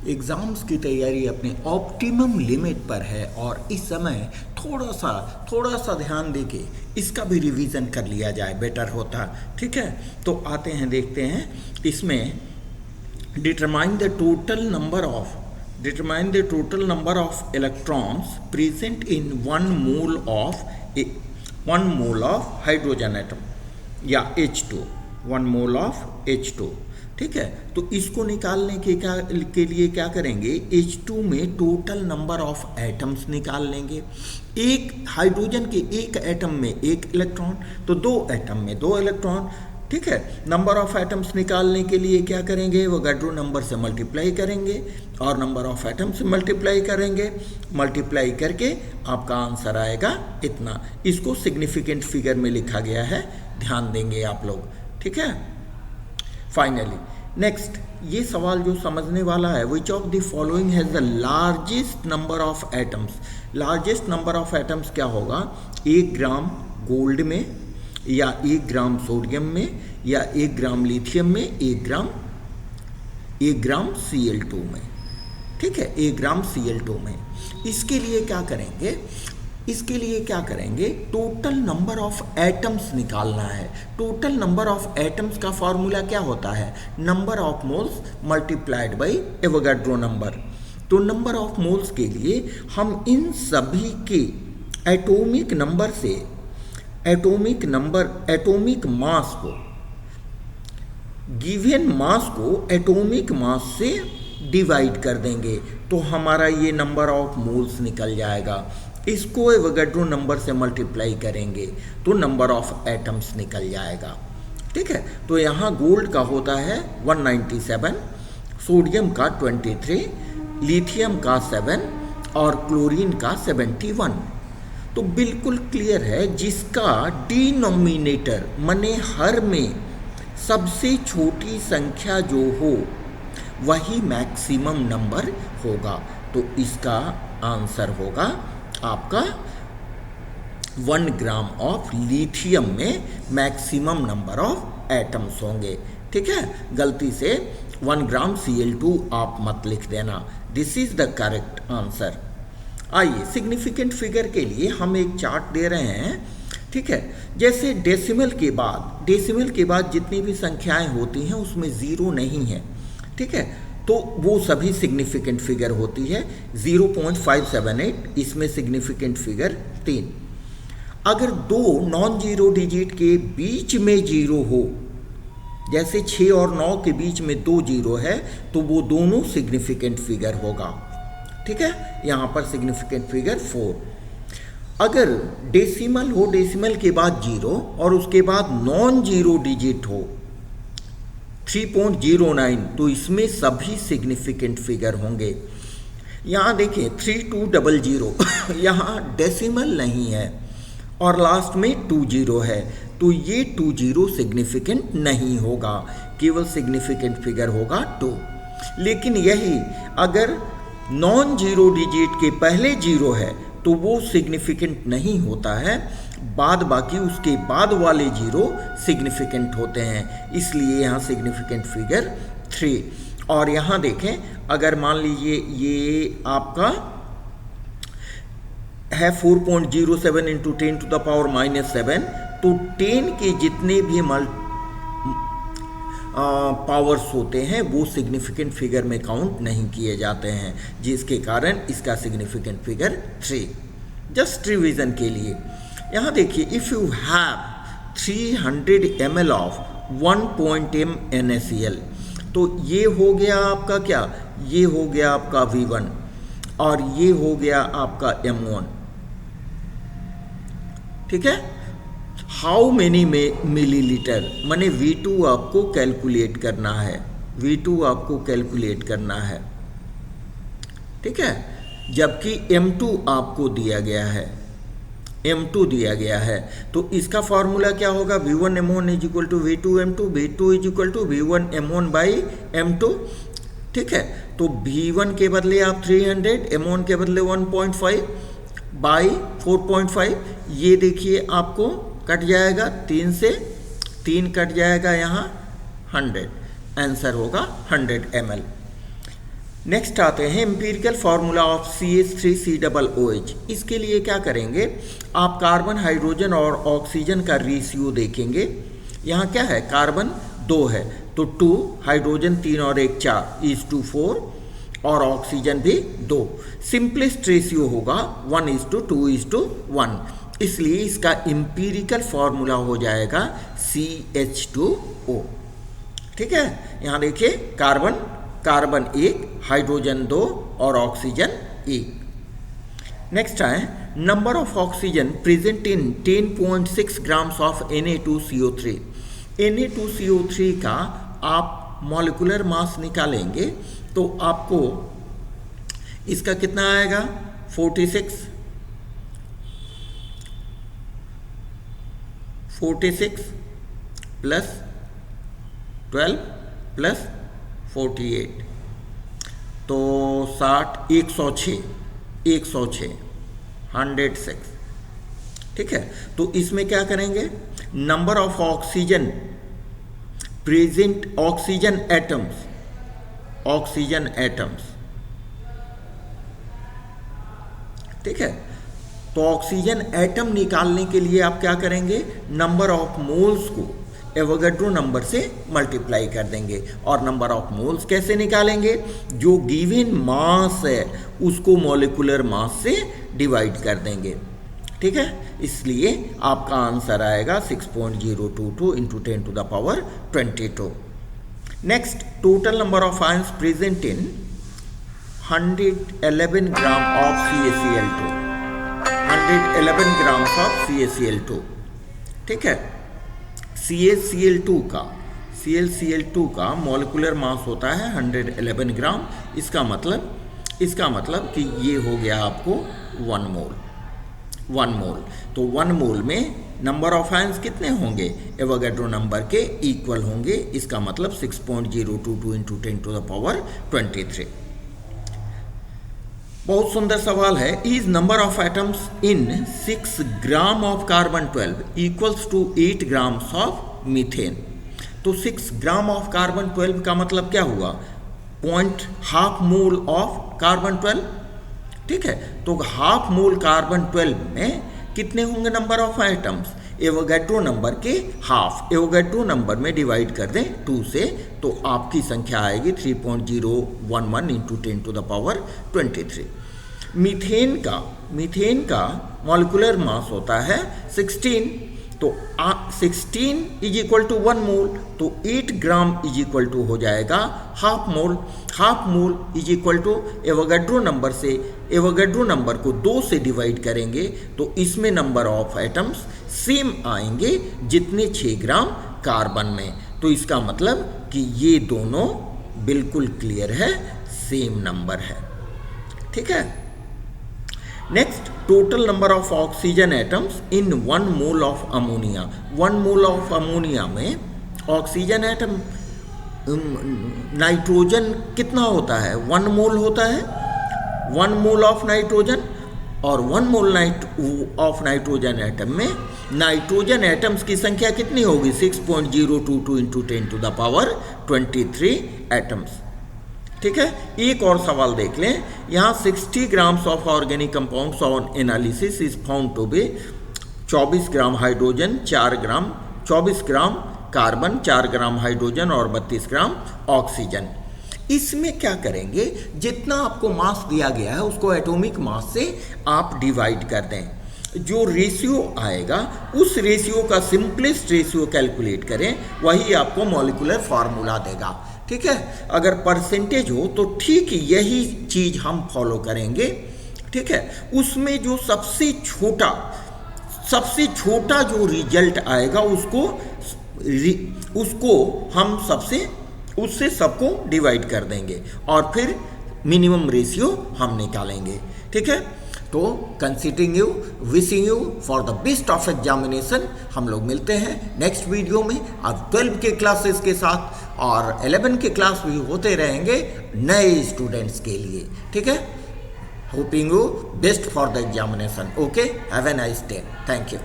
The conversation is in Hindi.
एग्ज़ाम्स की तैयारी अपने ऑप्टिमम लिमिट पर है और इस समय थोड़ा सा ध्यान देके इसका भी रिवीजन कर लिया जाए बेटर होता। ठीक है, तो आते हैं देखते हैं इसमें determine the total number of electrons present in 1 mole of hydrogen atom या H2, 1 मोल ऑफ H2। ठीक है, तो इसको निकालने के लिए क्या करेंगे, H2 में टोटल नंबर ऑफ एटम्स निकाल लेंगे। एक हाइड्रोजन के एक एटम में एक इलेक्ट्रॉन, तो 2 एटम में 2 इलेक्ट्रॉन। ठीक है, नंबर ऑफ एटम्स निकालने के लिए क्या करेंगे, वोगाड्रो नंबर से मल्टीप्लाई करेंगे और नंबर ऑफ एटम्स से मल्टीप्लाई करेंगे। मल्टीप्लाई करके आपका आंसर आएगा इतना। इसको सिग्निफिकेंट फिगर में लिखा गया है, ध्यान देंगे आप लोग। ठीक है, फाइनली नेक्स्ट ये सवाल जो समझने वाला है, which of the following has the largest number of atoms. Largest number of atoms क्या होगा, 1 ग्राम गोल्ड में या 1 ग्राम सोडियम में या 1 ग्राम लिथियम में, 1 ग्राम Cl2 में। ठीक है, 1 ग्राम Cl2 में। इसके लिए क्या करेंगे, टोटल नंबर ऑफ एटम्स निकालना है। टोटल नंबर ऑफ एटम्स का फॉर्मूला क्या होता है, number of moles multiplied by Avogadro number. तो नंबर ऑफ मोल्स के लिए हम इन सभी के एटॉमिक नंबर से एटॉमिक मास को, गिवन मास को एटॉमिक मास से डिवाइड कर देंगे, तो हमारा ये नंबर ऑफ मोल्स निकल जाएगा। इसको एवोगाड्रो नंबर से मल्टीप्लाई करेंगे तो नंबर ऑफ एटम्स निकल जाएगा। ठीक है, तो यहाँ गोल्ड का होता है 197, सोडियम का 23, लिथियम का 7 और क्लोरीन का 71। तो बिल्कुल क्लियर है, जिसका डिनोमिनेटर माने हर में सबसे छोटी संख्या जो हो वही मैक्सिमम नंबर होगा। तो इसका आंसर होगा आपका 1 ग्राम ऑफ लिथियम में मैक्सिमम नंबर ऑफ एटम्स होंगे। ठीक है, गलती से 1 ग्राम Cl2 आप मत लिख देना। This is the correct answer. आइए सिग्निफिकेंट फिगर के लिए हम एक चार्ट दे रहे हैं। ठीक है, जैसे डेसिमल के बाद जितनी भी संख्याएं होती हैं उसमें 0 नहीं है। ठीक है, तो वो सभी सिग्निफिकेंट फिगर होती है। 0.578 इसमें सिग्निफिकेंट फिगर 3। अगर 2 नॉन जीरो डिजिट के बीच में 0 हो, जैसे 6 और 9 के बीच में 2 0 है, तो वो दोनों सिग्निफिकेंट फिगर होगा। ठीक है, यहाँ पर सिग्निफिकेंट फिगर 4। अगर डेसिमल हो, डेसिमल के बाद 0 और उसके बाद नॉन जीरो डिजिट हो 3.09, तो इसमें सभी सिग्निफिकेंट फिगर होंगे। यहाँ देखिए 3200 यहाँ डेसिमल नहीं है और लास्ट में 20 है, तो ये 20 सिग्निफिकेंट नहीं होगा, केवल सिग्निफिकेंट फिगर होगा 2। लेकिन यही अगर नॉन जीरो डिजिट के पहले 0 है तो वो सिग्निफिकेंट नहीं होता है, बाद बाकी उसके बाद वाले 0 सिग्निफिकेंट होते हैं, इसलिए यहाँ सिग्निफिकेंट फिगर 3। और यहाँ देखें, अगर मान लीजिए ये आपका है 4.07 इंटू 10 टू द पावर -7, तो 10 के जितने भी पावर्स होते हैं वो सिग्निफिकेंट फिगर में काउंट नहीं किए जाते हैं, जिसके कारण इसका सिग्निफिकेंट फिगर 3। जस्ट रिवीजन के लिए यहाँ देखिए, if you have 300 ml of 1.m NaCl, तो ये हो गया आपका क्या, ये हो गया आपका V1 और ये हो गया आपका M1। ठीक है, हाउ मेनी मिलीलीटर माने V2 आपको कैलकुलेट करना है, V2 आपको कैलकुलेट करना है। ठीक है, जबकि M2 आपको दिया गया है, M2 दिया गया है, तो इसका फॉर्मूला क्या होगा, V1M1 is equal to V2M2, V2 is equal to V1M1 by M2। ठीक है, तो V1 के बदले आप 300, M1 के बदले 1.5 बाई 4.5, ये देखिए आपको कट जाएगा, 3 से 3 कट जाएगा, यहाँ 100, आंसर होगा 100 ml। नेक्स्ट आते हैं एम्पिरिकल फार्मूला ऑफ CH3COOH। इसके लिए क्या करेंगे, आप कार्बन, हाइड्रोजन और ऑक्सीजन का रेशियो देखेंगे। यहाँ क्या है, कार्बन 2 है तो 2, हाइड्रोजन 3 और 1 4 is to 4 और ऑक्सीजन भी 2। सिंपलेस्ट रेशियो होगा 1:2:1, इसलिए इसका एम्पिरिकल फार्मूला हो जाएगा CH2O। ठीक है, यहाँ देखिए कार्बन 1, हाइड्रोजन 2 और ऑक्सीजन 1। नेक्स्ट है number of oxygen present in 10.6 grams of Na2CO3। Na2CO3 का आप मॉलिक्यूलर मास निकालेंगे तो आपको इसका कितना आएगा, 46 प्लस 12 प्लस 48 तो 60, 106 106। ठीक है, तो इसमें क्या करेंगे, number of oxygen present, oxygen atoms. ठीक है, तो ऑक्सीजन एटम निकालने के लिए आप क्या करेंगे, नंबर ऑफ मोल्स को एवोगैड्रो नंबर से मल्टीप्लाई कर देंगे। और नंबर ऑफ मोल्स कैसे निकालेंगे, जो गिवन मास है उसको मॉलिक्यूलर मास से डिवाइड कर देंगे। ठीक है, इसलिए आपका आंसर आएगा 6.022 × 10⁻²2। Next, total number of ions present in 111 gram of CaCl2। 111 grams of CaCl2। ठीक है, CaCl2 का मॉलिक्यूलर मास होता है 111 ग्राम। इसका मतलब कि ये हो गया आपको 1 मोल। तो 1 मोल में नंबर ऑफ आयंस कितने होंगे, एवोगैड्रो नंबर के इक्वल होंगे। इसका मतलब 6.022 × 10⁻23। बहुत सुंदर सवाल है, is number of atoms in 6 gram of carbon 12 equals to 8 grams of methane. तो 6 ग्राम ऑफ कार्बन 12 का मतलब क्या हुआ, 0.5 मोल ऑफ कार्बन 12। ठीक है, तो हाफ मोल कार्बन 12 में कितने होंगे number of atoms, Avogadro number के हाफ। एवोगैड्रो नंबर में डिवाइड कर दें 2 से तो आपकी संख्या आएगी 3.011 × 10⁻23। मीथेन का मॉलिक्यूलर मास होता है 16, तो 16 = 1 मोल, तो 8 ग्राम = हो जाएगा half mole. Half mole = Avogadro number से, एवोगैड्रो नंबर को 2 से डिवाइड करेंगे तो इसमें नंबर ऑफ एटम्स सेम आएंगे जितने 6 ग्राम कार्बन में। तो इसका मतलब कि ये दोनों बिल्कुल क्लियर है, सेम नंबर है। ठीक है, next, total number of oxygen atoms in 1 mole of ammonia. 1 mole of ammonia में ऑक्सीजन एटम, नाइट्रोजन कितना होता है, 1 मोल होता है। 1 मोल ऑफ नाइट्रोजन और 1 मोल ऑफ नाइट्रोजन एटम में नाइट्रोजन एटम्स की संख्या कितनी होगी, 6.022 × 10⁻23 एटम्स। ठीक है, एक और सवाल देख लें। यहाँ 60 grams of organic compounds on analysis is found to be 24 gram hydrogen, 24 gram carbon, 4 gram hydrogen और 32 ग्राम ऑक्सीजन। इसमें क्या करेंगे, जितना आपको मास दिया गया है उसको एटॉमिक मास से आप डिवाइड कर दें। जो रेशियो आएगा उस रेशियो का सिंपलेस्ट रेशियो कैलकुलेट करें, वही आपको मॉलिक्यूलर फार्मूला देगा। ठीक है, अगर परसेंटेज हो तो ठीक यही चीज़ हम फॉलो करेंगे। ठीक है, उसमें जो सबसे छोटा जो रिजल्ट आएगा उसको हम उससे सबको डिवाइड कर देंगे और फिर मिनिमम रेशियो हम निकालेंगे। ठीक है, तो considering you, wishing you for the best of examination. हम लोग मिलते हैं नेक्स्ट वीडियो में अब 12 के क्लासेस के साथ, और 11 के क्लास भी होते रहेंगे नए स्टूडेंट्स के लिए। ठीक है, hoping you best for the examination. Okay, have a nice day, thank you.